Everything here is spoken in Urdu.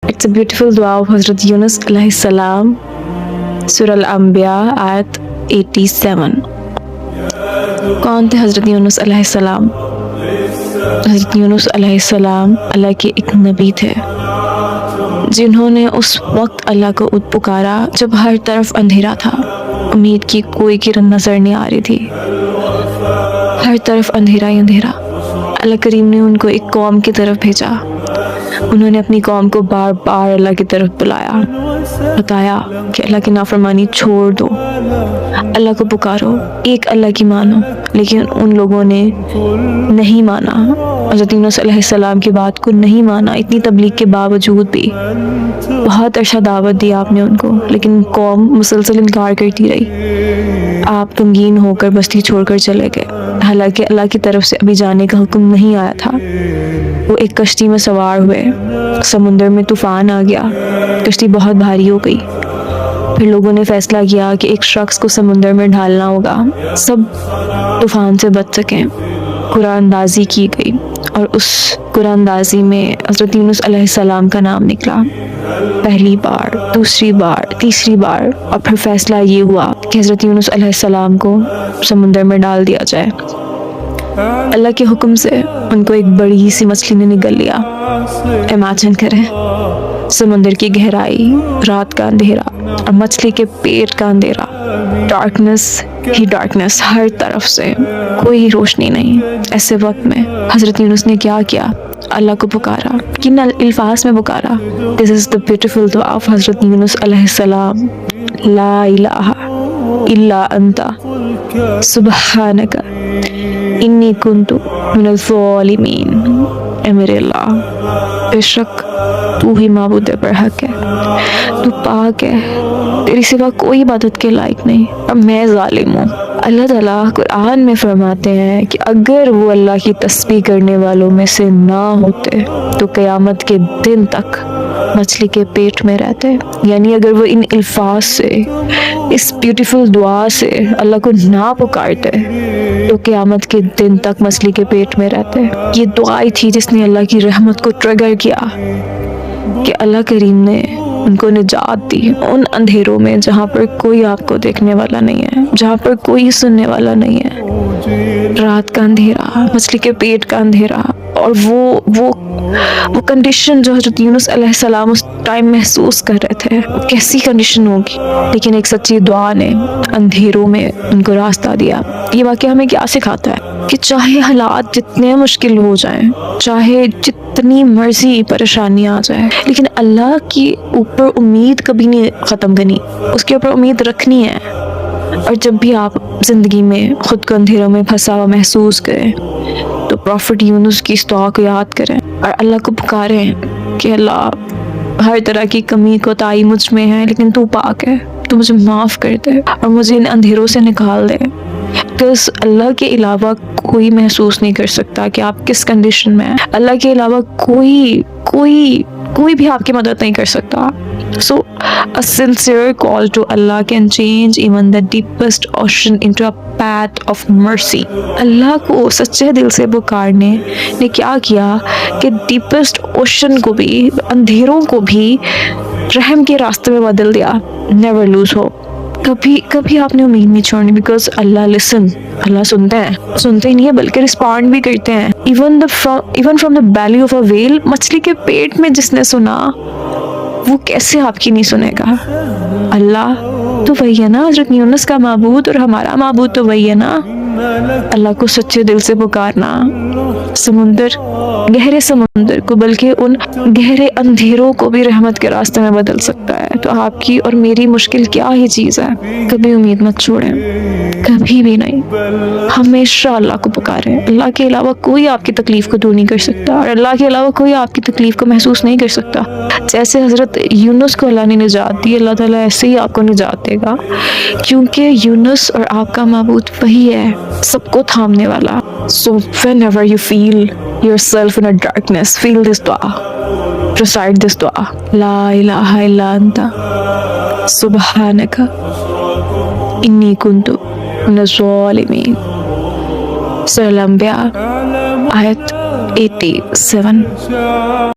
It's a beautiful dua of Hazrat Yunus alayhi salam, Surah Al-Anbiya ayat 87. کون تھے حضرت یونس علیہ السلام؟ حضرت یونس علیہ السلام اللہ کے ایک نبی تھے جنہوں نے اس وقت اللہ کو پکارا جب ہر طرف اندھیرا تھا، امید کی کوئی کرن نظر نہیں آ رہی تھی، ہر طرف اندھیرا ہی اندھیرا۔ اللہ کریم نے ان کو ایک قوم کی طرف بھیجا، انہوں نے اپنی قوم کو بار بار اللہ کی طرف بلایا، بتایا کہ اللہ کی نافرمانی چھوڑ دو، اللہ کو پکارو، ایک اللہ کی مانو، لیکن ان لوگوں نے نہیں مانا، حضرت یونس علیہ السلام کی بات کو نہیں مانا۔ اتنی تبلیغ کے باوجود بھی بہت عرصہ دعوت دی آپ نے ان کو، لیکن قوم مسلسل انکار کرتی رہی۔ آپ غمگین ہو کر بستی چھوڑ کر چلے گئے، حالانکہ اللہ کی طرف سے ابھی جانے کا حکم نہیں آیا تھا۔ وہ ایک کشتی میں سوار ہوئے، سمندر میں طوفان آ گیا، کشتی بہت بھاری ہو گئی۔ پھر لوگوں نے فیصلہ کیا کہ ایک شخص کو سمندر میں ڈھالنا ہوگا، سب طوفان سے بچ سکیں۔ قرآن اندازی کی گئی اور اس قرآن اندازی میں حضرت یونس علیہ السلام کا نام نکلا، پہلی بار، دوسری بار، تیسری بار، اور پھر فیصلہ یہ ہوا کہ حضرت یونس علیہ السلام کو سمندر میں ڈال دیا جائے۔ اللہ کے حکم سے ان کو ایک بڑی سی مچھلی نے نگل لیا۔ امیجن کریں، سمندر کی گہرائی، رات کا اندھیرا اور مچھلی کے پیٹ کا اندھیرا، ڈارکنس ہی ڈارکنس، ہر طرف سے کوئی روشنی نہیں۔ ایسے وقت میں حضرت یونس نے کیا کیا؟ اللہ کو پکارا۔ کن الفاظ میں پکارا؟ This is the beautiful dua of حضرت یونس علیہ السلام، لا الہ الا انت سبحانک انی کنت من الظالمین۔ اے میرے اللہ، بے شک تو ہی معبود برحق ہے، تو پاک ہے، تیری سوا کوئی عبادت کے لائق نہیں، اور میں ظالم ہوں۔ اللہ تعالیٰ قرآن میں فرماتے ہیں کہ اگر وہ اللہ کی تسبیح کرنے والوں میں سے نہ ہوتے تو قیامت کے دن تک مچھلی کے پیٹ میں رہتے۔ یعنی اگر وہ ان الفاظ سے، اس بیوٹیفل دعا سے اللہ کو نہ پکارتے تو قیامت کے دن تک مچھلی کے پیٹ میں رہتے۔ یہ دعائی تھی جس نے اللہ کی رحمت کو ٹریگر کیا کہ اللہ کریم نے ان کو نجات دی ان اندھیروں میں جہاں پر کوئی آپ کو دیکھنے والا نہیں ہے، جہاں پر کوئی سننے والا نہیں ہے۔ رات کا اندھیرا، مچھلی کے پیٹ کا اندھیرا، اور وہ کنڈیشن جو حضرت یونس علیہ السلام اس ٹائم محسوس کر رہے تھے، وہ کیسی کنڈیشن ہوگی، لیکن ایک سچی دعا نے اندھیروں میں ان کو راستہ دیا۔ یہ واقعہ ہمیں کیا سکھاتا ہے کہ چاہے حالات جتنے مشکل ہو جائیں، چاہے جتنی مرضی پریشانیاں آ جائیں، لیکن اللہ کی اوپر امید کبھی نہیں ختم کرنی، اس کے اوپر امید رکھنی ہے۔ اور جب بھی آپ زندگی میں خود کو اندھیروں میں پھنسا ہوا محسوس کریں تو پروفٹ یونس کی اس دعا کو یاد کریں اور اللہ کو پکاریں کہ اللہ، ہر طرح کی کمی کوتاہی مجھ میں ہے، لیکن تو پاک ہے، تو مجھے معاف کر دے اور مجھے ان اندھیروں سے نکال دے۔ بکاز اللہ کے علاوہ کوئی محسوس نہیں کر سکتا کہ آپ کس کنڈیشن میں ہیں۔ اللہ کے علاوہ کوئی بھی آپ کی مدد نہیں کر سکتا۔ So a sincere call to Allah can change even the deepest ocean into a path of mercy۔ اللہ کو سچے دل سے پکارنے نے کیا کیا کہ ڈیپسٹ اوشن کو بھی، اندھیروں کو بھی رحم کے راستے میں بدل دیا۔ Never lose hope۔ کبھی آپ نے امید نہیں چھوڑنی، بیکاز اللہ سنتے ہی نہیں ہے بلکہ رسپونڈ بھی کرتے ہیں۔ even from the belly of a whale، مچھلی کے پیٹ میں جس نے سنا وہ کیسے آپ کی نہیں سنے گا؟ اللہ تو وہی ہے نا، حضرت یونس کا معبود اور ہمارا معبود تو وہی ہے نا۔ اللہ کو سچے دل سے پکارنا گہرے سمندر کو، بلکہ ان گہرے اندھیروں کو بھی رحمت کے راستے میں بدل سکتا ہے۔ تو آپ کی اور میری مشکل کیا ہی چیز ہے؟ کبھی امید مت چھوڑیں، کبھی بھی نہیں، ہمیشہ اللہ کو پکاریں۔ اللہ کے علاوہ کوئی آپ کی تکلیف کو دور نہیں کر سکتا، اور اللہ کے علاوہ کوئی آپ کی تکلیف کو محسوس نہیں کر سکتا۔ جیسے حضرت یونس کو اللہ نے نجات دی، اللہ تعالیٰ ایسے ہی آپ کو نجات دے گا، کیونکہ یونس اور آپ کا معبود وہی ہے، سب کو تھامنے والا۔ So whenever you feel yourself in a darkness, feel this dua, recite this dua, la ilaha illa anta subhanaka inni kuntu minaz zalimin۔ Surah Al-Anbiya ayat 87۔